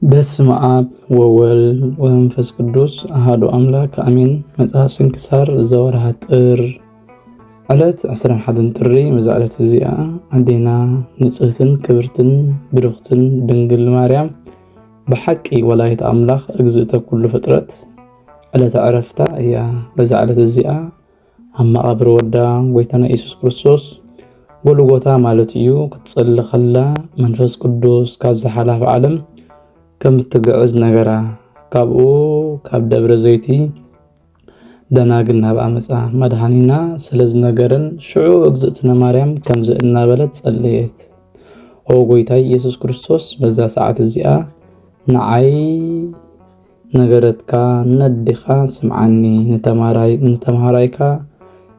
በስመ አብ ወወልድ ወመንፈስ ቅዱስ አሐዱ አምላክ አሜን። መጽሐፍ ስንክሳር ዘወርኃ ጥር ዕለት 11 ጥሪ መዛዕለት እዚኣ ኣዴና ንጽህትን ክብርትን ብሩኽትን ድንግል ማርያም ብሓቂ ወላዲተ ኣምላኽ እግዝእተ ኩሉ ፍጥረት ዕለተ ዕረፍታ እያ። በዛ ዕለት እዚኣ ኣብ መቓብር ወዳ ጎይታና ኢየሱስ ክርስቶስ ጎልጎታ ማለት እዩ ክትጸሊ ኸላ መንፈስ ቅዱስ ካብ ዝሓለፈ ዓለም ከም ትግዕዝ ነገራ ካብኡ ካብ ደብረ ዘይቲ ደናግል ናብ ኣመፃ መድሃኒና ስለዚ ነገርን ሽዑ እግዝእትነ ማርያም ከምዚ እናበለት ጸለየት። ኦ ጎይታይ ኢየሱስ ክርስቶስ በዛ ሰዓት እዚኣ ንዓይ ነገረትካ ነዲኻ ስምዓኒ ንተማሃራይካ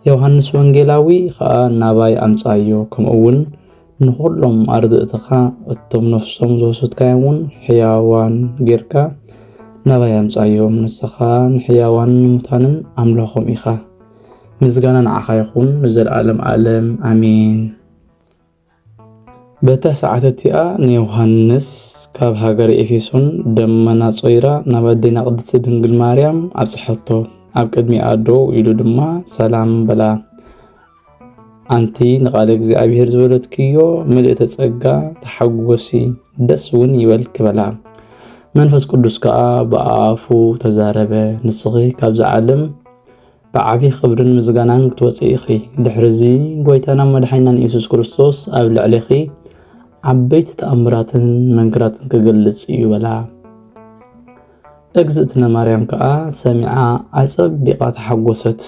ዮሐንስ ወንጌላዊ ኸኣ ናባይ ኣምጻዮ ከምኡውን ንኹሎም ኣርድእትኻ እቶም ነፍሶም ዝወሰድካዮምን ሕያዋን ጌርካ ናባይ ኣምጻዮም ንስኻ ንሕያዋን ሙታንን ኣምላኾም ኢኻ። ምስጋና ንዓኻ ይኹን ንዘለዓለም ዓለም ኣሜን። በታ ሰዓት እቲኣ ንዮሐንስ ካብ ሃገር ኤፌሶን ደመና ጾይራ ናብ ኣዴና ቅድስቲ ድንግል ማርያም ኣብጽሐቶ። ኣብ ቅድሚኣ ደው ኢሉ ድማ ሰላም በላ። ኣንቲ ንቓለ እግዚኣብሔር ዝበለትክዮ ምልእተ ጸጋ ተሓጐሲ ደስ እውን ይበልክ በላ። መንፈስ ቅዱስ ከዓ ብኣፉ ተዛረበ። ንስኺ ካብዚ ዓለም ብዓብዪ ክብርን ምስጋናን ክትወፅኢ ኢኺ። ድሕሪዚ ጎይታና መድሓኒናን ኢየሱስ ክርስቶስ ኣብ ልዕሊኺ ዓበይቲ ተኣምራትን መንክራትን ክገልጽ እዩ በላ። እግዝእትነ ማርያም ከዓ ሰሚዓ ኣጸቢቓ ተሓጐሰት።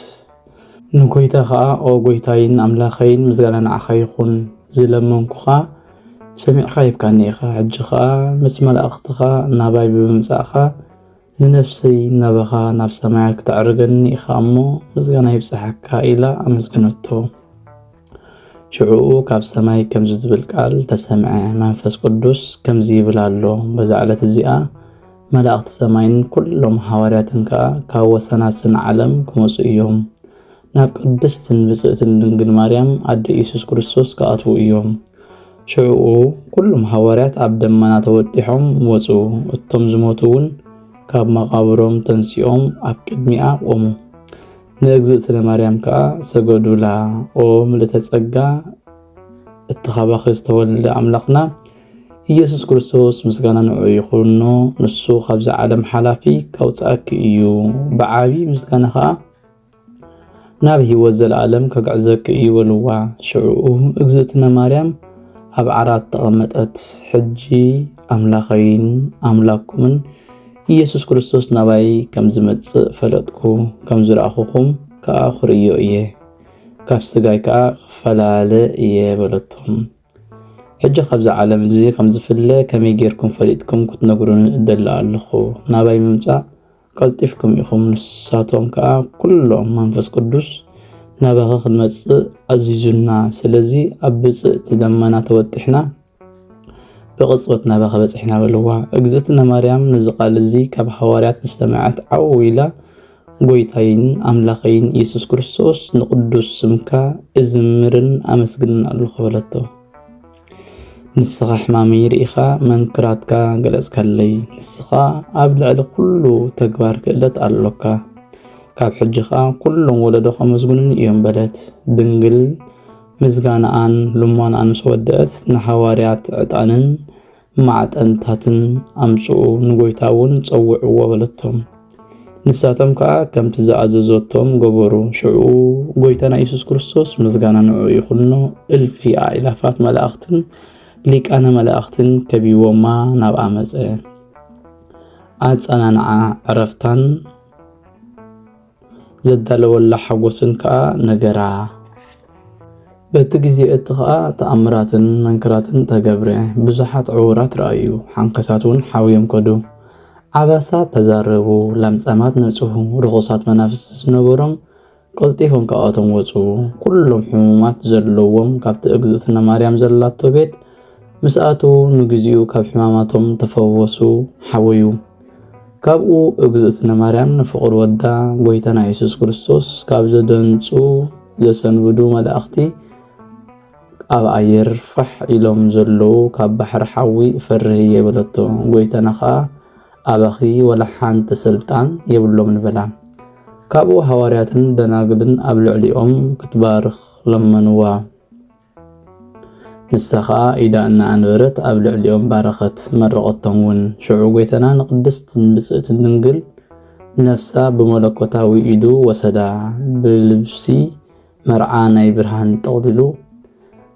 ንጎይታ ከዓ ኦ ጎይታይን ኣምላኸይን ምስጋና ንዓኻ ይኹን ዝለመንኩኻ ሰሚዕኻ ይብካኒ ኢኻ። ሕጂ ከዓ ምስ መላእኽትኻ ናባይ ብምምጻእኻ ንነፍሰይ ናባኻ ናብ ሰማያት ክትዕርገኒ ኢኻ እሞ ምስጋና ይብጽሐካ ኢላ ኣመስግነቶ። ሽዑኡ ካብ ሰማይ ከምዚ ዝብል ቃል ተሰምዐ። መንፈስ ቅዱስ ከምዚ ይብል ኣሎ። በዛ ዕለት እዚኣ መላእኽቲ ሰማይን ኩሎም ሓዋርያትን ከዓ ካብ ወሰናስን ዓለም ክመፁ እዮም ናብ ቅድስትን ብጽእትን ድንግል ማርያም ኣደ ኢየሱስ ክርስቶስ ከኣትዉ እዮም። ሽዑኡ ኩሎም ሓዋርያት ኣብ ደመና ተወጢሖም ወፁ። እቶም ዝሞቱ እውን ካብ መቓብሮም ተንሲኦም ኣብ ቅድሚኣ ቆሙ። ንእግዝእትነ ማርያም ከዓ ሰገዱላ። ኦ ምልእተ ጸጋ እትኻባኺ ዝተወልደ ኣምላኽና ኢየሱስ ክርስቶስ ምስጋና ንዑ ይኹኖ። ንሱ ካብዚ ዓለም ሓላፊ ከውፅአኪ እዩ። ብዓብዪ ምስጋና ከዓ ናብ ህይወት ዘለዓለም ከግዕዘኪ እዩ በልዋ። ሽዑኡ እግዝእትነ ማርያም ኣብ ዓራት ተቐመጠት። ሕጂ ኣምላኸይን ኣምላክኩምን ኢየሱስ ክርስቶስ ናባይ ከም ዝመጽእ ፈለጥኩ። ከም ዝረኣኹኹም ከዓ ክርእዮ እየ፣ ካብ ስጋይ ከዓ ክፈላለ እየ በለቶም። ሕጂ ካብዚ ዓለም እዚ ከም ዝፍለ ከመይ ጌርኩም ፈሊጥኩም ክትነግሩን እደሊ ኣለኹ። ናባይ ምምጻእ ቀልጢፍኩም ኢኹም። ንሳቶም ከዓ ኩሎም መንፈስ ቅዱስ ናባኸ ክንመጽእ ኣዚዙና። ስለዚ ኣብ ብጽእቲ ደመና ተወጢሕና ብቕጽበት ናባኸ በፂሕና በልዋ። እግዝእትነ ማርያም ነዚ ቃል እዚ ካብ ሓዋርያት ምስ ሰማዓት ዓው ኢላ ጎይታይን ኣምላኸይን ኢየሱስ ክርስቶስ ንቅዱስ ስምካ እዝምርን ኣመስግንን ኣለኹ በለቶ። ንስኻ ሕማመይ ርኢኻ መንክራትካ ገለጽካለይ። ንስኻ ኣብ ልዕሊ ኩሉ ተግባር ክእለት ኣለካ። ካብ ሕጂ ከዓ ኩሎም ወለዶ ከመስግኑን እዮም በለት። ድንግል ምስጋናኣን ልሟናኣን ምስ ወድአት ንሓዋርያት ዕጣንን ማዕጠንታትን ኣምጽኡ ንጎይታ እውን ጸውዕዎ በለቶም። ንሳቶም ከዓ ከምቲ ዝኣዘዞቶም ገበሩ። ሽዑ ጎይታና ኢየሱስ ክርስቶስ ምስጋና ንዑ ይኹኖ። እልፊ ኣእላፋት መላእኽትን ሊቃነ መላእኽትን ከቢቦማ ናብ ኣመፀ። ኣጸናንዓ ዕረፍታን ዘዳለወላ ሓጎስን ከዓ ነገራ። በቲ ግዜ እቲ ከዓ ተኣምራትን መንክራትን ተገብረ። ብዙሓት ዕውራት ረኣዩ። ሓንከሳት እውን ሓውዮም ከዱ። ዓባሳት ተዛረቡ። ላምፀማት ነጽሁ። ርኹሳት መናፍስ ዝነበሮም ቀልጢፎም ካብኣቶም ወፁ። ኩሎም ሕሙማት ዘለዎም ካብቲ እግዝእትነ ማርያም ዘላቶ ቤት ምስኣቱ ንግዚኡ ካብ ሕማማቶም ተፈወሱ ሓወዩ። ካብኡ እግዝእትነ ማርያም ንፍቕር ወዳ ጎይታና ኢየሱስ ክርስቶስ ካብ ዘደንጹ ዘሰንብዱ መላእኽቲ ኣብ ኣየር ፋሕ ኢሎም ዘለዉ ካብ ባሕሪ ሓዊ ፈርህ የበለቶ ጎይታና ኸዓ ኣባኺ ወላ ሓንቲ ስልጣን የብሎም ንበላ ካብኡ ሃዋርያትን ደናግልን ኣብ ልዕሊኦም ክትባርኽ ለመንዋ ንሳ ኸዓ ኢዳ እናኣንበረት ኣብ ልዕሊኦም ባረኸት መረቐቶም እውን ሽዑ ጎይታና ንቅድስት ብጽእት ድንግል ነፍሳ ብመለኮታዊ ኢዱ ወሰዳ ብልብሲ መርዓ ናይ ብርሃን ጠቕሊሉ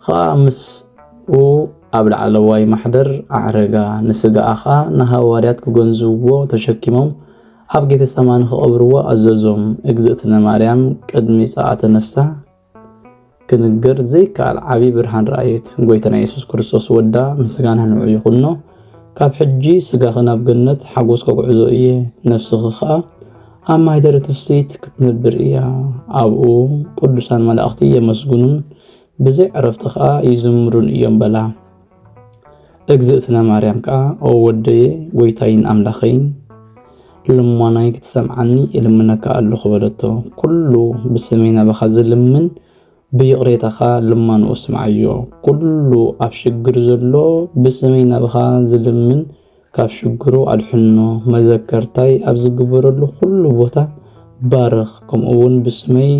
ኸዓ ምስኡ ኣብ ላዕለዋይ ማሕደር ኣዕረጋ ንስጋኣኻ ንሃዋርያት ክገንዝብዎ ተሸኪሞም ኣብ ጌተ ሰማኒ ክቐብርዎ ኣዘዞም እግዝእትነ ማርያም ቅድሚ ጸኣተ ነፍሳ ክንግር ዘይከኣል ዓቢ ብርሃን ረኣየት ጎይታና ኢየሱስ ክርስቶስ ወዳ ምስጋና ንዑ ይኹኖ ካብ ሕጂ ስጋኺ ናብ ገነት ሓጎስ ከጉዕዞ እየ ነፍስኺ ኸዓ ኣብ ማሕደረ ትፍስሕት ክትነብር እያ ኣብኡ ቅዱሳን መላእኽቲ የመስግኑን ብዘይ ዕረፍቲ ኸዓ ይዝምሩን እዮም በላ እግዝእትነ ማርያም ከዓ ኦ ወደየ ጎይታይን ኣምላኸይን ልመናይ ክትሰምዓኒ ይልምነካ ኣለኹ በለቶ ኩሉ ብሰመይ ናባኻ ዝልምን ብይቕሬታኻ ልመንኡ ስምዓዮ ኩሉ ኣብ ሽግር ዘሎ ብሰመይ ናባኻ ዝልምን ካብ ሽግሩ ኣድሕኖ መዘከርታይ ኣብ ዝግበረሉ ኩሉ ቦታ ባርኽ ከምኡውን ብስመይ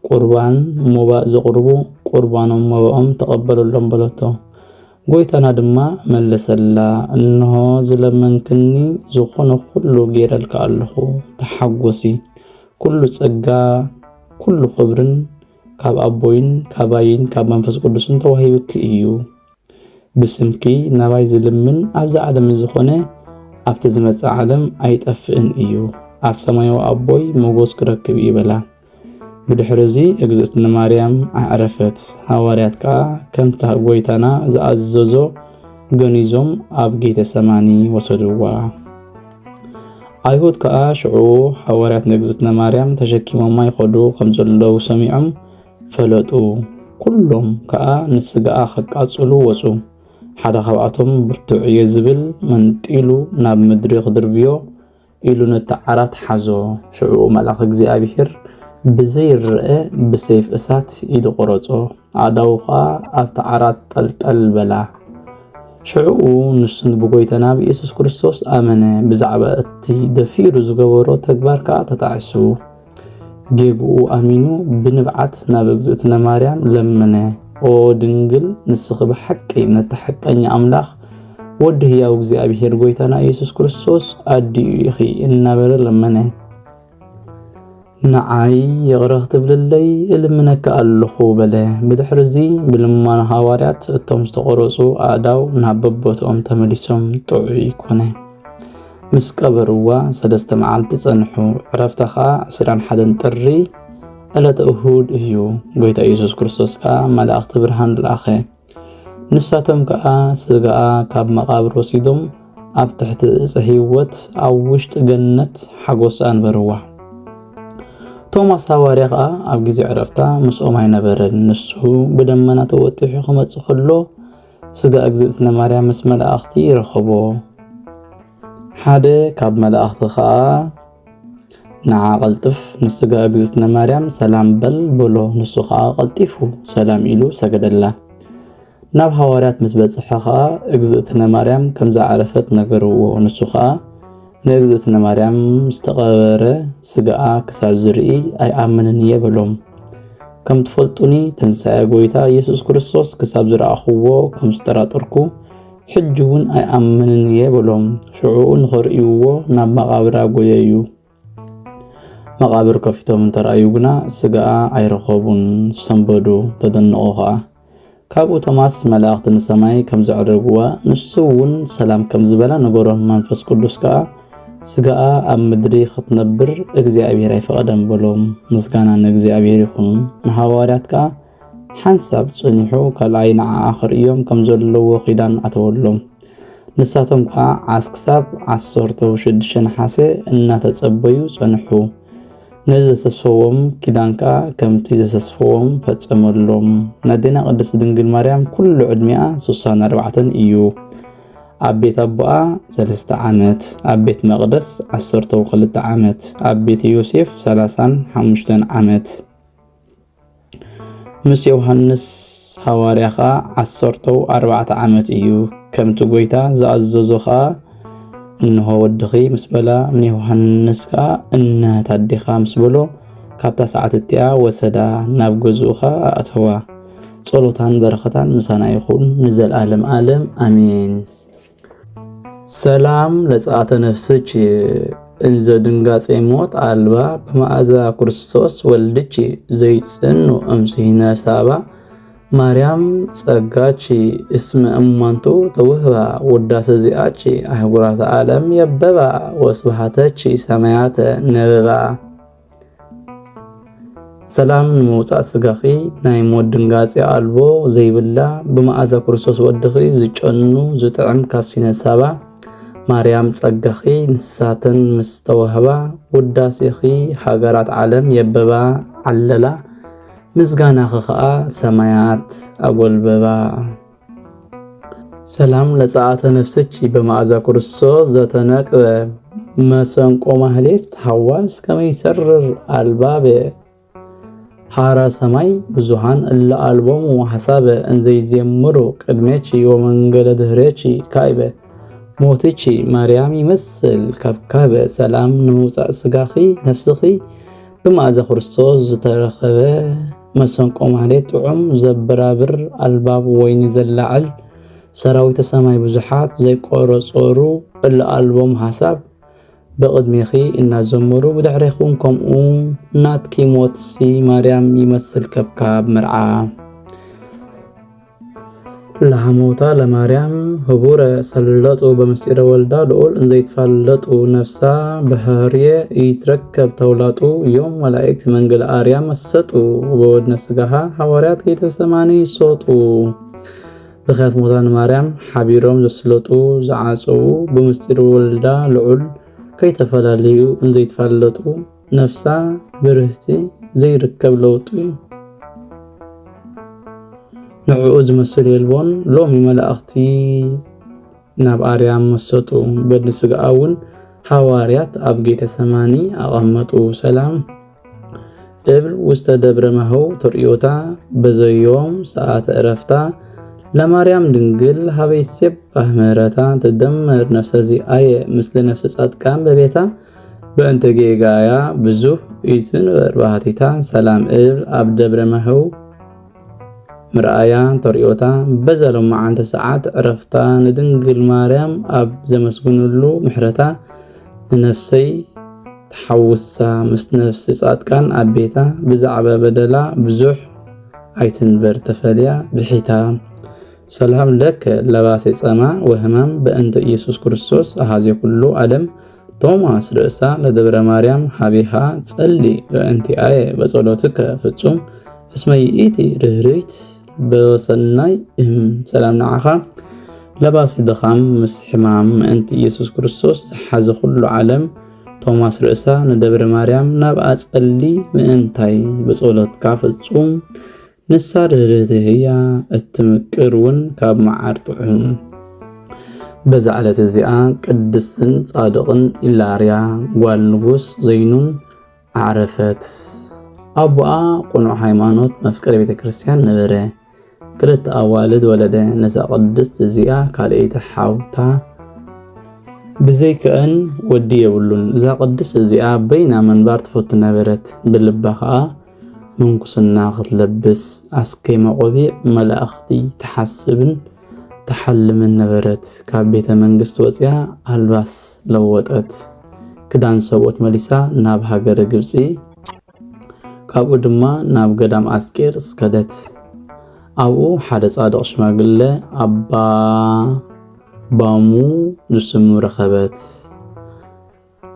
ቁርባን ሞባእ ዘቕርቡ ቁርባኖም ሞባኦም ተቐበለሎም በለቶ ጎይታና ድማ መለሰላ እንሆ ዝለመንክኒ ዝኾነ ኩሉ ገይረልካ ኣለኹ ተሓጎሲ ኩሉ ጸጋ ኩሉ ክብርን ካብ ኣቦይን ካባይን ካብ መንፈስ ቅዱስን ተዋሂብክ እዩ ብስምኪ ናባይ ዝልምን ኣብዛ ዓለም ዝኾነ ኣብቲ ዝመጽእ ዓለም ኣይጠፍእን እዩ ኣብ ሰማያዊ ኣቦይ ሞጎስ ክረክብ ይበላ ብድሕሪዚ እግዝእትነ ማርያም ኣዕረፈት ሃዋርያት ከዓ ከምታ ጎይታና ዝኣዘዞ ገኒዞም ኣብ ጌተ ሰማኒ ወሰድዋ ኣይሁድ ከዓ ሽዑ ሃዋርያት ንእግዝእትነ ማርያም ተሸኪሞማ ይኸዱ ከም ዘለዉ ሰሚዖም ፈለጡ ኩሎም ከዓ ንስጋኣ ከቃጽሉ ወፁ ሓደ ካብኣቶም ብርቱዕ እየ ዝብል መንጢሉ ናብ ምድሪ ክድርብዮ ኢሉ ነቲ ዓራት ሓዞ ሽዑ መልኣኽ እግዚኣብሔር ብዘይርአ ብሰይፍ እሳት ኢዱ ቆረጾ ኣዳው ኸዓ ኣብቲ ዓራት ጠልጠል በላ ሽዑኡ ንሱን ብጎይታና ብኢየሱስ ክርስቶስ ኣመነ ብዛዕባ እቲ ደፊሩ ዝገበሮ ተግባር ከዓ ተጣዕሱ ጌግኡ ኣሚኑ ብንብዓት ናብ እግዝእትነ ማርያም ለመነ ኦ ድንግል ንስኺ ብሓቂ ነቲ ሓቀኛ ኣምላኽ ወዲ ህያው እግዚኣብሔር ጎይታና ኢየሱስ ክርስቶስ ኣድዩ ኢኺ እናበለ ለመነ ንዓይ ይቕረኽ ትብልለይ እልምነካ ኣለኹ በለ ብድሕሪዚ ብልማና ሃዋርያት እቶም ዝተቆረፁ ኣእዳው ናብ በቦትኦም ተመሊሶም ጥዑይ ኮነ ምስ ቀበርዋ 3 መዓልቲ ጸንሑ ዕረፍታ ኸዓ 21 ጥሪ ዕለተ እሁድ እዩ ጎይታ ኢየሱስ ክርስቶስ ከዓ መላእኽቲ ብርሃን ለኣኸ ንሳቶም ከዓ ስጋኣ ካብ መቃብር ወሲዶም ኣብ ትሕቲ ዕፀ ህይወት ኣብ ውሽጢ ገነት ሓጎስ ኣንበርዋ ቶማስ ሃዋርያ ከዓ ኣብ ግዜ ዕረፍታ ምስኦም ኣይነበረን ንሱ ብደመና ተወጢሑ ክመጽእ ከሎ ስጋ እግዝእትነ ማርያም ምስ መላእኽቲ ይረኸቦ ሓደ ካብ መላእኽቲ ከዓ ንዓ ቀልጥፍ ንስጋ እግዝእትነ ማርያም ሰላም በል በሎ ንሱ ከዓ ቀልጢፉ ሰላም ኢሉ ሰገደላ ናብ ሃዋርያት ምስ በጽሐ ከዓ እግዝእትነ ማርያም ከም ዝዓረፈት ነገርዎ ንሱ ከዓ ንእግዝእትነ ማርያም ዝተቐበረ ስጋኣ ክሳብ ዝርኢ ኣይኣምንን የበሎም ከም ትፈልጡኒ ትንሣኤ ጎይታ ኢየሱስ ክርስቶስ ክሳብ ዝረኣኽዎ ከም ዝተራጠርኩ ሕጂ እውን ኣይኣምንን የበሎም ሽዑኡ ንኽርእይዎ ናብ መቃብር ጎየዩ መቃብር ከፊቶም እንተረኣዩ ግና ስጋኣ ኣይረኸቡን ሰንበዱ ተደንቑ ከዓ ካብኡ ቶማስ መላእኽቲ ንሰማይ ከም ዘዕረግዋ ንሱ እውን ሰላም ከም ዝበላ ነገሮም መንፈስ ቅዱስ ከዓ ስጋኣ ኣብ ምድሪ ክትነብር እግዚኣብሔር ኣይፈቐደን በሎም ምስጋና ንእግዚኣብሔር ይኹን ንሃዋርያት ከዓ ሓንሳብ ጸኒሑ ካልኣይ ንዓኣ ክርእዮም ከም ዘለዎ ኺዳን ኣተወሎም ንሳቶም ከዓ ክሳብ 16 ነሓሴ እናተጸበዩ ጸንሑ ነዘሰስፈዎም ኪዳን ከዓ ከምቲ ዘሰስፈዎም ፈጸመሎም ናዴና ቅድስት ድንግል ማርያም ኩሉ ዕድሚኣ 64 እዩ ኣብ ቤት ኣቦኣ 3 ዓመት ኣብ ቤት መቕደስ 12 ዓመት ኣብ ቤት ዮሴፍ 35 ዓመት ምስ ዮሐንስ ሐዋርያ ኸ 14 ዓመት እዩ ከምቲ ጎይታ ዝኣዘዞ ኸ እንሆ ወድኺ ምስ በላ ምን ዮሐንስ ኸ እናታዲኻ ምስ በሎ ካብታ ሰዓት እቲያ ወሰዳ ናብ ገዝኡ ኸ ኣተዋ ጸሎታን በረኸታን ምሳና ይኹን ንዘለዓለም ዓለም አሜን። ሰላም ለጸአተ ነፍስች እንዘ ድንጋጼ ሞት አልባ በመዓዛ ክርስቶስ ወልድች ዘይጽኑ እምሲነ ሳባ ማርያም ጸጋች እስመ እማንቱ ተውህባ ውዳሴ ዚአች አህጉራተ ዓለም የበባ ወስብሃተች ሰማያተ ነበባ ሰላም ንመውጻእ ስጋኺ ናይ ሞት ድንጋጼ አልቦ ዘይብላ በመዓዛ ክርስቶስ ወድኺ ዝጨኑ ዝጥዕም ካብ ሲነ ሳባ ማርያም ጸጋኺ ንሳተን ምስተወህባ ውዳሴኺ ሃገራት ዓለም የበባ ዓለላ ምስጋናኺ ኸኣ ሰማያት አጎልበባ። ሰላም ለጸአተ ነፍስች በመዓዛ ክርስቶስ ዘተነቅበ መሰንቆ ማህሌት ሐዋስ ከመይሰርር አልባበ ሃራ ሰማይ ብዙሃን እለ አልቦሙ ሐሳበ እንዘይዘምሩ ቅድሜች ወመንገለ ድህሬች ካይበ ሞትች ማርያም ይመስል ከብካበ ሰላም ንመውጻእ ስጋኺ ነፍስኺ በመዓዛ ክርስቶስ ዝተረኸበ መሰንቆ ማህሌት ጥዑም ዘበራብር አልባብ ወይኒ ዘላዕል ሰራዊተ ሰማይ ብዙሓት ዘይቆረጾሩ እለ አልቦም ሐሳብ በቅድሜኺ እናዘመሩ ብድሕሪኹም ከምኡ ናትኪ ሞትሲ ማርያም ይመስል ከብካብ መርዓ ለሐሞታ ለማርያም ህቡረ ሰለጡ በምስጢረ ወልዳ ልዑል እንዘይትፋለጡ ነፍሳ በህርየ ይትረከብ ተውላጡ ዮም መላእክት መንገለ አርያም መሰጡ በወድነ ስጋሃ ሐዋርያት ከይተሰማኒ ይሶጡ በኸት ሞታን ማርያም ሓቢሮም ዘስለጡ ዘዓጽው በምስጢረ ወልዳ ልዑል ከይተፈላለዩ እንዘይትፋለጡ ነፍሳ ብርህቲ ዘይርከብ ለውጡ ንዕኡ ዝመስል የልቦን ሎሚ መላእኽቲ ናብ አርያም መሰጡ በድኒ ስጋውን ሐዋርያት ኣብ ጌተ ሰማኒ ኣቐመጡ ሰላም እብል ውስተ ደብረ ማህው ተርእዮታ በዘዮም ሰዓተ ዕረፍታ ለማርያም ድንግል ሃበይ ሰባህ ምህረታ ትደመር ነፍሰ ዚአየ ምስለ ነፍሰ ጻድቃን በቤታ በእንተ ጌጋያ ብዙህ ይትንበር ባህቲታ ሰላም እብል ኣብ ደብረ ማህው ምርአያ ተርእዮታ በዘሎም መዓንተ ሰዓት ዕረፍታ ንድንግል ማርያም ኣብ ዘመስግንሉ ምሕረታ ንነፍሰይ ተሐውሳ ምስ ነፍሲ ጻድቃን ኣብ ቤታ ብዛዕባ በደላ ብዙሕ ኣይትንበር ተፈልያ ብሒታ ሰላም ለከ ለባሴ ጸማ ወህማም በእንተ ኢየሱስ ክርስቶስ አሃዜ ኩሉ ዓለም ቶማስ ርእሳ ለደብረ ማርያም ሃቢሃ ጸሊ በእንቲአየ በጸሎትከ ፍጹም እስመ ይእቲ ርህርይት በሰናይ ሰላም ነዓኻ ለባሲ ድኻም ምስ ሕማም ምእንቲ ኢየሱስ ክርስቶስ ዝሓዘ ኩሉ ዓለም ቶማስ ርእሳ ንደብረ ማርያም ናብኣ ጸሊ ምእንታይ በጸሎትካ ፍጹም ንሳ ርህርህቲ ህያ እትምቅርውን ካብ መዓር ጥዑም በዛ ዕለት እዚኣ ቅድስትን ጻድቕን ኢላርያ ጓል ንጉስ ዘይኑን ዓረፈት አቡኣ ቁኑዕ ሃይማኖት መፍቀሪ ቤተ ክርስቲያን ነበረ ክልተ ኣዋልድ ወለደ ነዛ ቅድስት እዚኣ ካልአይቲ ሓውታ ብዘይከአን ወዲ የብሉን እዛ ቅድስት እዚኣ በይና መንባር ትፈቱ ነበረት ብልባ ኸኣ منكسنا ክትለብስ አስከይ መቆቢዕ መላእኽቲ ተሐስብን ተሐልምን ነበረት ካብ ቤተ መንግስት ወጽያ አልባስ ለወጠት ክዳን ሰቦት መሊሳ ናብ ሃገረ ግብጺ ካብኡ ድማ ናብ ገዳም አስቄር ስከደት ኣብኡ ሓደ ጻድቕ ሽማግለ አባ ባሙ ዝስሙ ረኸበት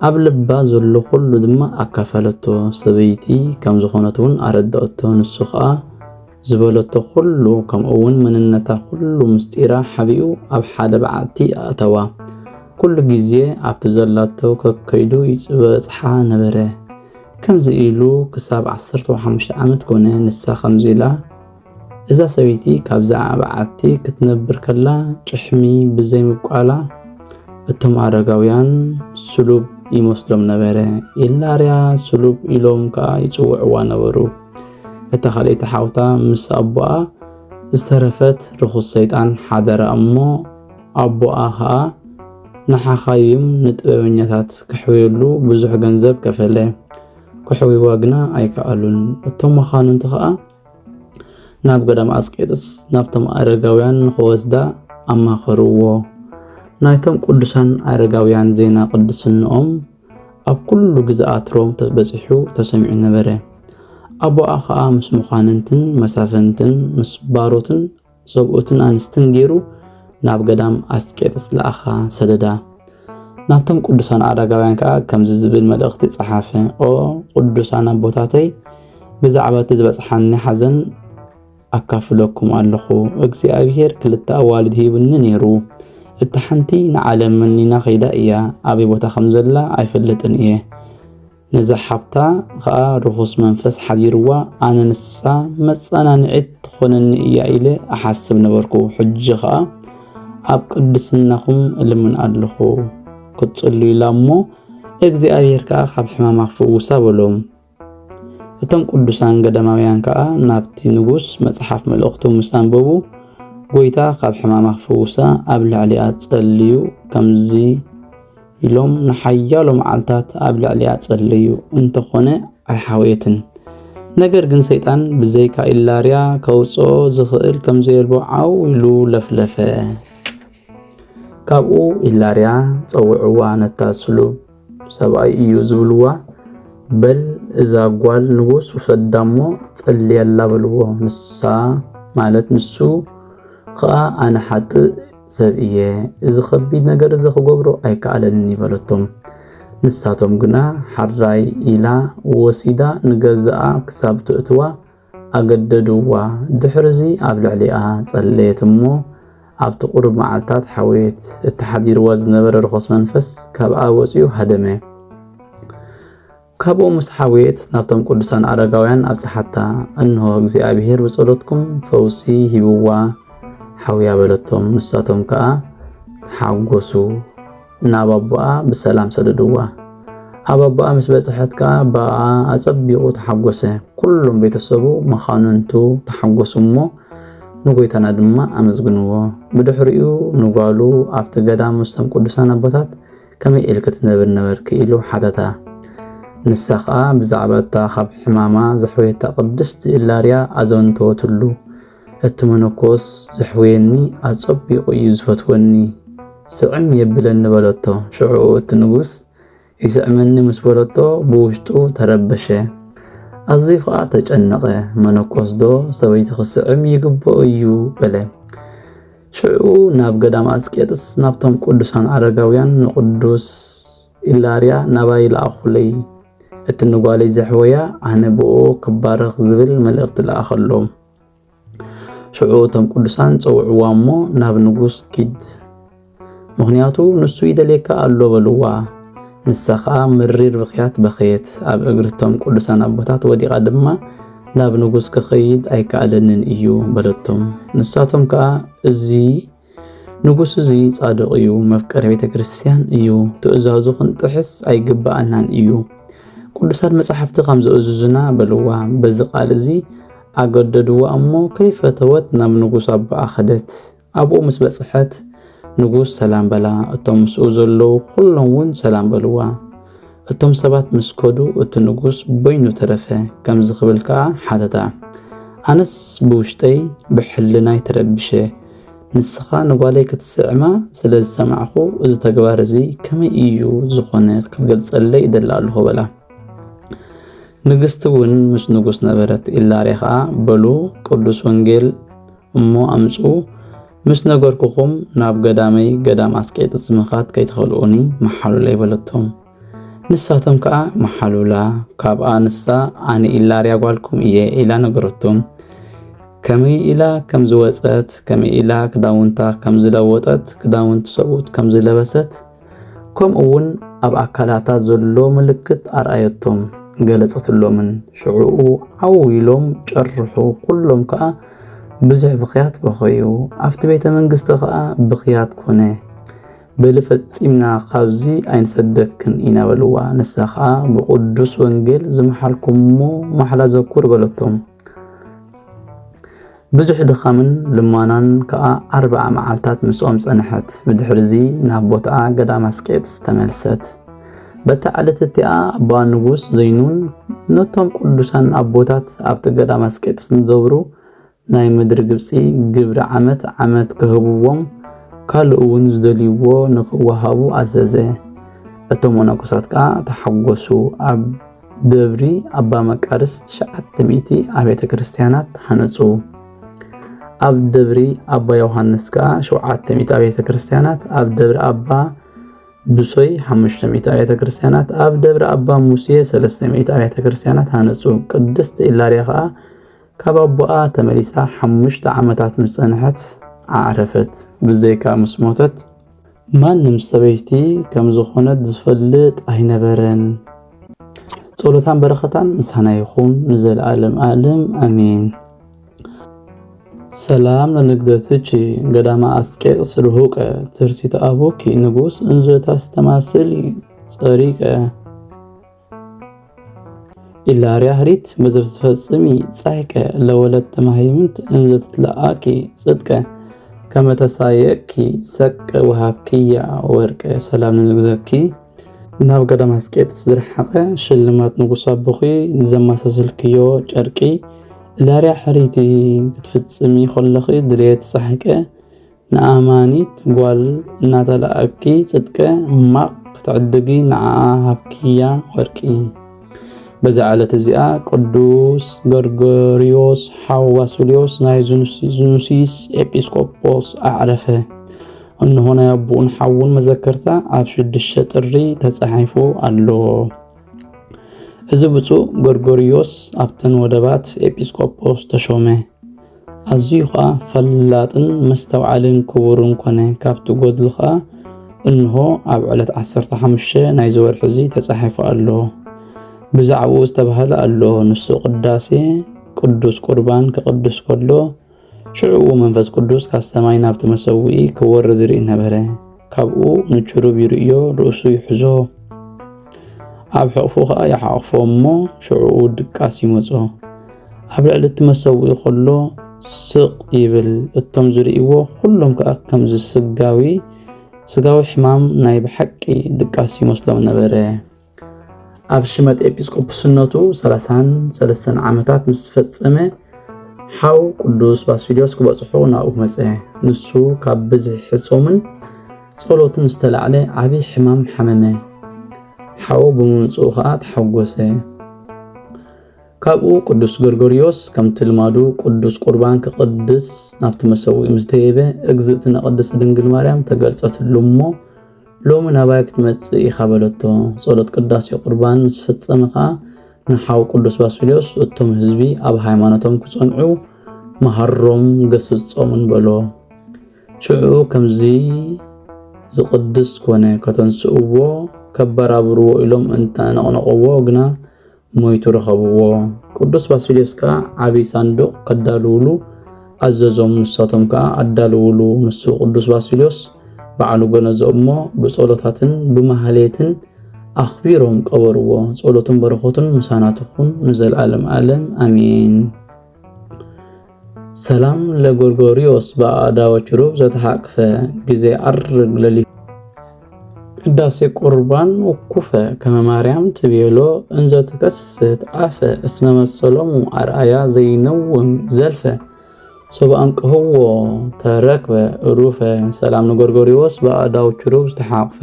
ኣብ ልባ ዘሎ ኩሉ ድማ ኣካፈለቶ ሰበይቲ ከም ዝኾነቱን ኣረዳእቶ ንሱ ኸኣ ዝበለቶ ኩሉ ከምኡውን መንነታ ኩሉ ምስጢራ ሓቢኡ ኣብ ሓደ በዓቲ ኣተዋ ኩሉ ግዜ ኣብቲ ዘላቶ ከከይዱ ይጽበጽሓ ነበረ ከምዚ ኢሉ ክሳብ 15 ዓመት ኮነ ንሳ ከምዚ ኢላ እዛ ሰበይቲ ካብዛ በዓቲ ክትነብር ከላ ጭሕሚ ብዘይ ምቋላ እቶም ኣረጋውያን ስሉብ ይመስሎም ነበረ ኢላርያ ስሉብ ኢሎም ከዓ ይጽውዕዋ ነበሩ التخليت حاوتا مس أبوها استرفت رخص سيطان حادر أمو أبوها نحخايم نتبنيتات كحويلو بزح جنزب كفله كحوي واجنا أيكالون التوم خانون تخاء ناب قدام أسكيتس نابتم أرجاويان خوزدا أما خروو نايتم قدسان أرجاويان زينا قدسن أب كل جزءات روم تبزحو تسمع نبره أبو أخا مس مخاننتن مسافنتن مس باروتن صبوتن أنستن جيرو ناب قدام أسكيتس لأخا سددا نابتم قدسان أرجاويان كم زبل مدقت صحافة أو قدسان أبوتاتي بزعبات زبصحني حزن أكافلكم ألخو እግዚአብሔር ክልተ ኣዋልድ ሂብኒ ነይሩ እቲ ሓንቲ ንዓለም መንና ኸይዳ እያ ኣበይ ቦታ ከም ዘላ ኣይፈልጥን እየ ነዛ ሓብታ ኸኣ ርኹስ መንፈስ ሓዲርዋ ኣነ ንሳ መጸናንዒት ትኾነኒ እያ ኢለ ኣሓስብ ነበርኩ ሕጂ ኸኣ ኣብ ቅድስናኹም እልምን ኣለኹ ክትጽልዩ ኢላ እሞ እግዚአብሔር ከኣ ካብ ሕማማ ክፍውሳ በሎም እቶም ቅዱሳን ገዳማውያን ከኣ ናብቲ ንጉስ መጽሓፍ መልእኽቶም ምስ አንበቡ ጎይታ ካብ ሕማማ ክፍውሳ ኣብ ልዕሊኣ ጸልዩ ከምዚ ኢሎም ንሓያሎም መዓልታት ኣብ ልዕሊኣ ጸልዩ እንተኾነ ኣይሓወየትን ነገር ግን ሰይጣን ብዘይካ ኢላርያ ከውጽኦ ዝኽእል ከምዘየልቦ ዓው ኢሉ ለፍለፈ ካብኡ ኢላርያ ጸውዕዋ ነታ ስሉብ ሰብኣይ እዩ ዝብልዋ በል እዛ ጓል ንጉስ ወሰዳሞ ጸልያላ በልዎ ንሳ ማለት ንሱ ኸኣ ኣነ ሓጥ ሰብ እየ እዚ ኸቢድ ነገር እዚ ክገብሮ ኣይከኣለኒ በለቶም ንሳቶም ግና ሓራይ ኢላ ወሲዳ ንገዛኣ ክሳብ ትእትዋ ኣገደድዋ ድሕርዚ ኣብ ልዕሊኣ ጸለየት እሞ ኣብቲ ቁርብ መዓልታት ሓወየት እቲ ሓዲርዋ ዝነበረ ርኹስ መንፈስ ካብኣ ወፂኡ ሃደመ ካብኡ ምስ ሓወየት ናብቶም ቅዱሳን ኣረጋውያን ኣብጽሓታ እንሆ እግዚአብሔር ብጸሎትኩም ፈውሲ ሂብዋ ሓውያ በለቶም ንሳቶም ከኣ ሓጎሱ ናብ ኣቦኣ ብሰላም ሰደድዋ ኣብ ኣቦኣ ምስ በጽሐት ከኣ ኣቦኣ ኣጸቢቑ ተሓጎሰ ኩሎም ቤተሰቡ መኻንንቱ ተሓጎሱ እሞ ንጎይታና ድማ ኣመስግንዎ ብድሕሪኡ ንጓሉ ኣብቲ ገዳም ምስቶም ቅዱሳን ኣቦታት ከመይ ኢልካ ትነብር ነበርክ ኢሉ ሓተታ ንሳ ኸኣ ብዛዕባታ ካብ ሕማማ ዘሕወየታ ቅድስቲ ኢላርያ ኣዘንተወትሉ እቲ መነኮስ ዘሕወየኒ ኣጸቢቑ እዩ ዝፈትወኒ ስዕም የብለኒ በለቶ ሽዑ እቲ ንጉስ ይስዕመኒ ምስ በለቶ ብውሽጡ ተረበሸ ኣዝዩ ኸኣ ተጨነቐ መነኮስ ዶ ሰበይቲ ክስዕም ይግብኦ እዩ በለ ሽዑ ናብ ገዳም ኣስቄጥስ ናብቶም ቅዱሳን ኣረጋውያን ንቅዱስ ኢላርያ ናባይ ለኣኹለይ እቲ ንጓለይ ዘሕወያ ኣነ ብኦ ክባረኽ ዝብል መልእኽቲ ለኣኸሎም ሽዑ እቶም ቅዱሳን ጸውዕዋ እሞ ናብ ንጉስ ኪድ ምኽንያቱ ንሱ ይደልየካ ኣሎ በልዋ ንሳ ኸኣ ምሪር ብኽያት በኸየት ኣብ እግርቶም ቅዱሳን ኣቦታት ወዲቓ ድማ ናብ ንጉስ ክኸይድ ኣይከኣለንን እዩ በለቶም ንሳቶም ከኣ እዚ ንጉስ እዚ ጻድቕ እዩ መፍቀሪ ቤተ ክርስቲያን እዩ ትእዛዙ ክንጥሕስ ኣይግባአናን እዩ ቅዱሳን መጽሓፍቲ ከም ዝእዝዙና በልዋ በዚ ቃል እዚ ኣገደድዋ እሞ ከይፈተወት ናብ ንጉስ ኣቦኣ ኸደት ኣብኡ ምስ በጽሐት ንጉስ ሰላም በላ እቶም ምስኡ ዘለዉ ኩሎም እውን ሰላም በልዋ እቶም ሰባት ምስ ከዱ እቲ ንጉስ በይኑ ተረፈ ከም ዝኽብል ከኣ ሓተታ ኣነስ ብውሽጠይ ብሕልናይ ተረብሸ ንስኻ ንጓለይ ክትስዕማ ስለ ዝሰማዕኹ እዚ ተግባር እዚ ከመይ እዩ ዝኾነ ክትገልጸለይ ይደሊ ኣለኹ በላ ንግስቲ እውን ምስ ንጉስ ነበረት ኢላርያ ኸኣ በሉ ቅዱስ ወንጌል እሞ ኣምፁ ምስ ነገርኩኹም ናብ ገዳመይ ገዳም ኣስቄጥስ ምኻድ ከይትኽእልኡኒ መሓሉላ ይበለቶም ንሳቶም ከኣ መሓሉላ ካብኣ ንሳ ኣነ ኢላርያ ጓልኩም እየ ኢላ ነገረቶም ከመይ ኢላ ከም ዝወፀት ከመይ ኢላ ክዳውንታ ከም ዝለወጠት ክዳውንቲ ሰብኡት ከም ዝለበሰት ከምኡ እውን ኣብ ኣካላታ ዘሎ ምልክት ኣርኣየቶም ገለጸትሎምን ሽዑኡ ዓው ኢሎም ጨርሑ ኩሎም ከኣ ብዙሕ ብኽያት በኸዩ ኣብቲ ቤተ መንግስቲ ከኣ ብኽያት ኮነ በልፈጺምና ካብዚ ኣይንሰደክን ኢና በልዋ ንሳ ከኣ ብቅዱስ ወንጌል ዝመሓልኩሞ ማሕላ ዘኩር በለቶም ብዙሕ ድኻምን ልማናን ከዓ 40 መዓልታት ምስኦም ጸንሐት። ብድሕሪዚ ናብ ቦታኣ ገዳም አስቄጥስ ተመልሰት። በታ ዓለት እቲኣ ኣባ ንጉስ ዘይኑን ነቶም ቅዱሳን ኣቦታት ኣብቲ ገዳም አስቄጥስ ዝነብሩ ናይ ምድሪ ግብፂ ግብሪ ዓመት ክህብዎም ካልእ እውን ዝደልይዎ ንኽወሃቡ ኣዘዘ። እቶም መነኮሳት ከዓ ተሓጎሱ። ኣብ ደብሪ ኣባ መቃርስ 900 ኣብያተ ክርስቲያናት ሃነጹ። ኣብ ደብሪ ኣባ ዮሐንስ ከዓ 700 ኣብያተ ክርስቲያናት፣ ኣብ ደብሪ ኣባ ብሶይ 500 ኣብያተ ክርስቲያናት፣ ኣብ ደብሪ ኣባ ሙሴ 300 ኣብያተ ክርስቲያናት ሃነጹ። ቅድስቲ ኢላርያ ከዓ ካብ ኣቦኣ ተመሊሳ 5 ዓመታት ምስ ጸንሐት ዓረፈት። ብዘይካ ምስ ሞተት ማንም ሰበይቲ ከም ዝኾነት ዝፈልጥ ኣይነበረን። ጸሎታን በረኸታን ምሳና ይኹን ንዘለዓለም ዓለም አሜን። ሰላም ለንግደትች ገዳማ አስቄጥስ ርሁቀ ትርሲተ አቡኪ ንጉስ እንዘ ታስተማስል ጸሪቀ ኢላርያ ህሪት በዘፍጽሚ ጻይቀ ለወለት ማህይምት እንዘ ትትለአኪ ጽድቀ ከመተሳየኪ ሰቀ ወሃብኪያ ወርቀ። ሰላም ለንግደትኪ ናብ ገዳማ አስቄጥስ ዝረሓቐ ሽልማት ንጉስ አቡኺ ዘማሳሰልክዮ ጨርቂ ኢላርያ ሕሪቲ ክትፍጽሚ ከለኺ ድሌት ሳሕቀ ንኣማኒት ጓል እናተላኣኪ ጽድቀ ማቕ ክትዕድጊ ንዓኣ ሃብኪያ ወርቂ። በዛ ዓለት እዚኣ ቅዱስ ጎርጎርዮስ ሓው ባስልዮስ ናይ ዙኑሲስ ኤጲስቆጶስ ኣዕረፈ። እንሆ ናይ ኣቦኡን ሓውን መዘከርታ ኣብ 6 ጥሪ ተጻሒፉ ኣሎ። እዚ ብፁዕ ጎርጎርዮስ ኣብተን ወደባት ኤጲስቆጶስ ተሾመ። ኣዝዩ ከዓ ፈላጥን መስተውዓልን ክቡርን ኮነ። ካብቲ ጎድሉ ከዓ እንሆ ኣብ ዕለት 15 ናይ ዘወርሒ እዚ ተጻሒፉ ኣሎ። ብዛዕባኡ ዝተባህለ ኣሎ። ንሱ ቅዳሴ ቅዱስ ቁርባን ክቅድስ ከሎ ሽዑኡ መንፈስ ቅዱስ ካብ ሰማይ ናብቲ መሰዊኢ ክወርድ ይርኢ ነበረ። ካብኡ ንጭሩብ ይርእዮ ርእሱ ይሕዞ። ኣብ ሕቕፉ ከዓ ይሓቕፎ እሞ ሽዑኡ ድቃስ ይመጾ። ኣብ ልዕሊ እቲ መሰዊኢ ከሎ ስቕ ይብል። እቶም ዝርእይዎ ኩሎም ከዓ ከምዚ ስጋዊ ሕማም ናይ ብሓቂ ድቃስ ይመስሎም ነበረ። ኣብ ሽመት ኤጲስቆጶስነቱ 33 ዓመታት ምስ ፈጸመ ሓው ቅዱስ ባስልዮስ ክበጽሖ ናብኡ መጸ። ንሱ ካብ ብዝሒ ጾምን ጸሎትን ዝተላዕለ ዓብይ ሕማም ሓመመ። ሓው ብምምጽኡ ከዓ ተሐጎሰ። ካብኡ ቅዱስ ጎርጎርዮስ ከምቲ ልማዱ ቅዱስ ቁርባን ክቅድስ ናብቲ መሰዊኢ ምስ ደየበ እግዝእትነ ቅድስት ድንግል ማርያም ተገልጸትሉ እሞ ሎሚ ናባይ ክትመጽእ ኢኻ በለቶ። ጸሎት ቅዳሴ ቁርባን ምስ ፈጸመ ከዓ ንሓው ቅዱስ ባስልዮስ እቶም ህዝቢ ኣብ ሃይማኖቶም ክጸንዑ መሃሮም ገስጾምን በሎ። ሽዑ ከምዚ ዝቅድስ ኮነ። ከተንስእዎ ከበራብርዎ ኢሎም እንተነቕነቕዎ ግና ሞይቱ ረኸብዎ። ቅዱስ ባስልዮስ ከዓ ዓብይ ሳንዱቕ ከዳልውሉ ኣዘዞም። ንሳቶም ከዓ ኣዳልውሉ። ንሱ ቅዱስ ባስልዮስ ባዕሉ ገነዘኦ እሞ ብጸሎታትን ብማህሌትን ኣኽቢሮም ቀበርዎ። ጸሎትን በረኸቱን ምሳናትኹን ንዘለዓለም ዓለም አሜን። ሰላም ለጎርጎርዮስ በአዳወ ጭሩብ ዘተሓቅፈ ጊዜ አርግ ለሊ ቅዳሴ ቁርባን ወኩፈ ከመ ማርያም ትቤሎ እንዘ ተከስት አፈ እስመ መሰሎሙ አርአያ ዘይነውም ዘልፈ ሰብአን ቅህዎ ተረክበ ሩፈ። ሰላም ንጎርጎርዮስ በአዳው ጭሩብ ዝተሓቅፈ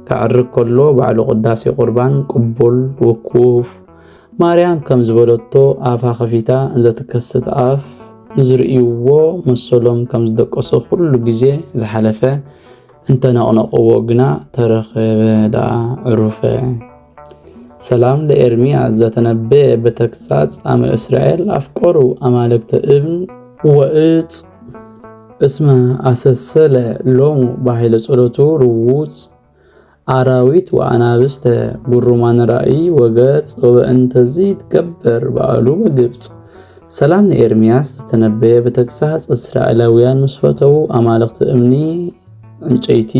ከዕርግ ከሎ ባዕሉ ቅዳሴ ቁርባን ቅቡል ወኩፍ ማርያም ከም ዝበለቶ ኣፋ ከፊታ እንዘ ተከስት አፍ ንዝርእይዎ መሰሎም ከም ዝደቀሶ ኩሉ ግዜ ዝሓለፈ እንተነቕነቕዎ ግና ተረኸበ ዳኣ ዕሩፈ። ሰላም ለኤርምያስ ዘተነበየ በተግሳጽ አመ እስራኤል አፍቆሩ አማልክተ እብን ወእጽ እስመ አሰሰለ ሎሙ ባሕለ ጸሎቱ ርውጽ አራዊት ወአናብስተ ጉሩማን ራእይ ወገጽ ወበእንተዚ ትገበር በዓሉ በግብጽ። ሰላም ለኤርምያስ ዝተነበየ በተግሳጽ እስራኤላውያን ምስ ፈተው አማልክተ እምኒ ዕንጨይቲ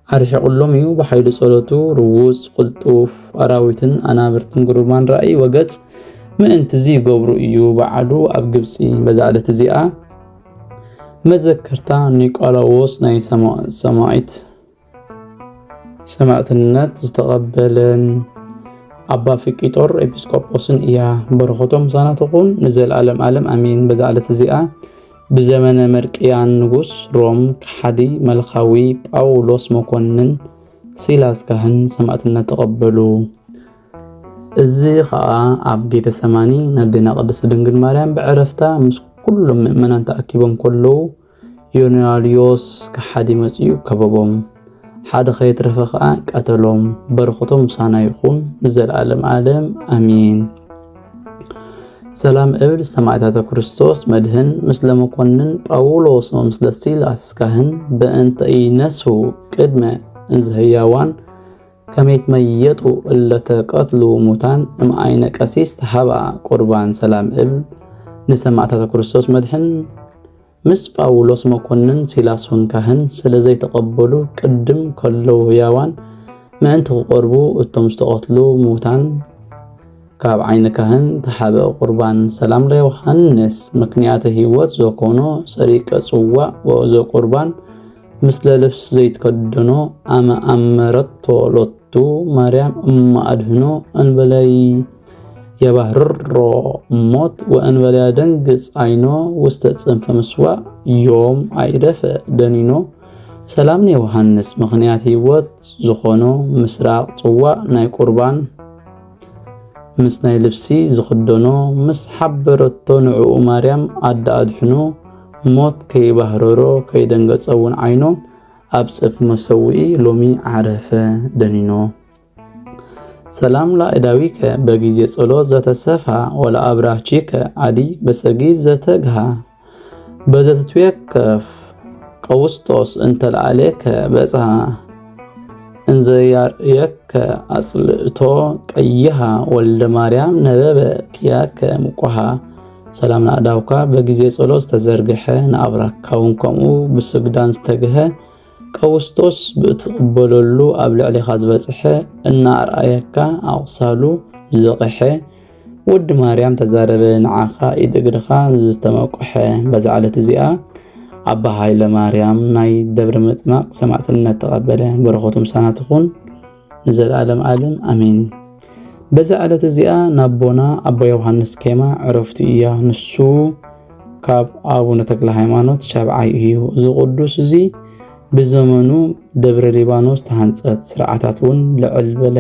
አርሒቁሎም እዩ። ባሕሉ ጸሎቱ ርውጽ ቅልጡፍ አራዊትን አናብርትን ጉሩማን ራእይ ወገጽ ምእንቲ እዚ ገብሩ እዩ በዓሉ ኣብ ግብፂ በዛዕለት እዚኣ መዘከርታ ኒቆላዎስ ናይ ሰማዕትነት ዝተቐበለን ኣባ ፊቂጦር ኤጲስቆጶስን እያ። በረኸቶም ሳናትኹን ንዘለዓለም ዓለም ኣሜን። በዛዕለት እዚኣ ብዘመነ መርቅያን ንጉስ ሮም ከሓዲ መልኻዊ ጳውሎስ መኮንን ሲላስ ካህን ሰማዕትነት ተቐበሉ። እዚ ከዓ ኣብ ጌተሰማኒ ነዴና ቅድስት ድንግል ማርያም ብዕረፍታ ምስ ኩሎም ምእመናን ተኣኪቦም ከለዉ ዮርዳኖስ ከሓዲ መፅኡ ከበቦም ሓደ ኸይትረፈ ከዓ ቀተሎም። በረኸቶም ምሳና ይኹን ንዘለዓለም ዓለም ኣሜን። ሰላም እብል ሰማዕታተ ክርስቶስ መድህን ምስለ መኮንን ጳውሎስ ምስለ ሲላስ ካህን በእንተ ኢነሱ ቅድመ እንዝህያዋን ከመይት መየጡ እለተቀትሉ ሙታን እምአይነ ቀሲስ ተሃባ ቁርባን ሰላም እብል ንሰማዕታተ ክርስቶስ መድህን ምስ ጳውሎስ መኮንን ሲላስ ካህን ስለዘይተቀበሉ ቅድም ከለው ህያዋን ምእንቲ ክቆርቡ እቶም ዝተቀትሉ ሙታን ካብ ዓይነ ካህን ተሓበ ቁርባን ሰላም ለዮሐንስ ምክንያተ ህይወት ዘኮኖ ሰሪቀ ጽዋዕ ወዘ ቁርባን ምስለ ልብስ ዘይትከደኖ ኣመ ኣመረቶ ሎቱ ማርያም እማ አድህኖ እንበለይ የባህርሮ ሞት ወእንበለያ ደንግጽ አይኖ ውስተ ጽንፈ ምስዋዕ ዮም አይረፈ ደኒኖ ሰላም ለዮሐንስ ምክንያት ህይወት ዝኾኖ ምስራቅ ጽዋዕ ናይ ቁርባን ምስ ናይ ልብሲ ዝኽደኖ ምስ ሓበረቶ ንዕኡ ማርያም ኣዳ አድሕኖ ሞት ከይባህረሮ ከይደንገጸውን አይኖ ኣብ ጽፍ መሰዊኢ ሎሚ ዓረፈ ደኒኖ ሰላም ላእዳዊከ በጊዜ ጸሎት ዘተሰፋ ወለአብራቺከ አዲ በሰጊዝ ዘተግሃ በዘትትዌከፍ ቀውስጦስ እንተልዓሌከ በጽሃ እንዘያርየከ አጽልእቶ ቀይሃ ወልደ ማርያም ነበበ ኪያከ ሙቆሃ ሰላም ላእዳውካ በጊዜ ጸሎት ተዘርግሐ ንአብራካውን ከምኡ ብስግዳን ዝተግሀ ቀውስጦስ ብትقبለሉ ኣብ ልዕሊኻ ዝበጽሐ እናርአየካ ኣቕሳሉ ዝቕሐ ወዲ ማርያም ተዛረበ ንዓኻ ኢድግድኻ ዝተመቆሐ በዛዕለት እዚኣ ኣባ ሃይለ ማርያም ናይ ደብረ ምጥማቅ ሰማዕትነት ተቐበለ። በረኸቱም ሳናትኹን ንዘለዓለም ዓለም ኣሜን። በዛዕለት እዚኣ ናቦና ኣባ ዮሐንስ ኬማ ዕረፍቱ እያ። ንሱ ካብ ኣቡነ ተክለ ሃይማኖት ሻብዓይ እዩ። እዚ ቅዱስ እዚ ብዘመኑ ደብረ ሊባኖስ ተሃንጸት ስርዓታትን ልዕል በለ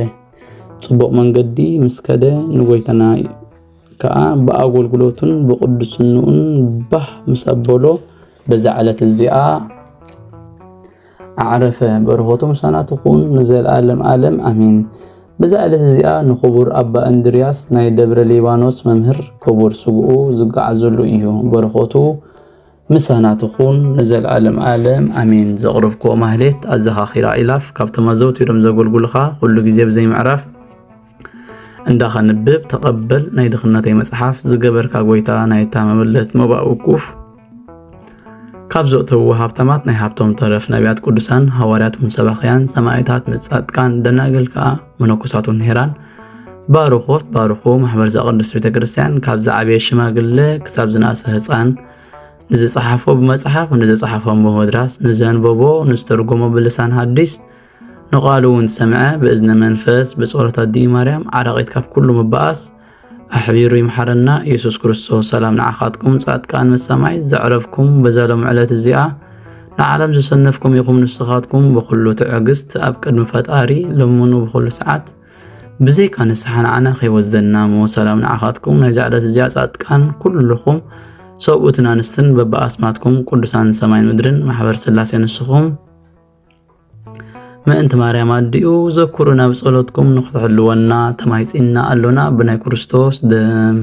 ጽቡቕ መንገዲ ምስከደ ንጎይተና ከዓ በአገልግሎቱን በቅዱስነቱን ባህ ምሰበሎ በዛዕለት እዚኣ ዓረፈ። በረኸቱም ሳናትኹን ንዘለዓለም ዓለም ኣሜን። በዛዕለት እዚኣ ንኽቡር ኣባ እንድርያስ ናይ ደብረ ሊባኖስ መምህር ክቡር ስግኡ ዝጋዓዘሉ እዩ። በረኸቱ ምሳናትኹን ንዘለዓለም ዓለም ኣሜን። ዘቕርብክዎ ማህሌት ኣዘኻኺራ ኢላፍ ካብቶም ኣዘውቲሮም ዘገልግሉኻ ኩሉ ግዜ ብዘይ ምዕራፍ እንዳኸንብብ ተቐበል ናይ ድኽነተይ መጽሓፍ ዝገበርካ ጎይታ ናይ ታመመለት መባእ ውቁፍ ካብ ዘእተው ሃብታማት ናይ ሃብቶም ተረፍ ነቢያት ቅዱሳን ሐዋርያት ሰባኽያን ሰማዕታት ምጻድቃን ደናግል ከዓ መነኮሳቱን ሄራን ባርኾት ባርኹ ማሕበር ዘቅድስ ቤተክርስትያን ካብ ዝዓበየ ሽማግለ ክሳብ ዝናእሰ ህፃን ንዝጸሓፎ ብመጽሓፍ ንዝጸሓፎም በመድራስ ንዘንበቦ ንዝተርጎሞ ብልሳን ሐዲስ ንቃሉውን ሰምዐ በእዝነ መንፈስ በጸሎት አዲ ማርያም ዓረቂት ካብ ኩሉ መባኣስ أحبيرو يمحرنا يسوع كريستوس سلام نعخاتكم صادقان من السماء زعرفكم بزالم علات الزياء نعلم زسنفكم يقوم نسخاتكم بخلو تعجست أبكر من فتاري لمنو بخلو ساعات بزي كان السحان عنا خي وزدنا مو سلام نعخاتكم نجعلت الزياء صادقان كلكم صوبتنا نستن ببا أسماتكم قدسان سماين مدرن محبر سلاسي نسخهم ما أنت مريم أديو ذكرنا بصلاتكم نخطح اللوانا تمايز إنا ألونا بناي كريستوس دم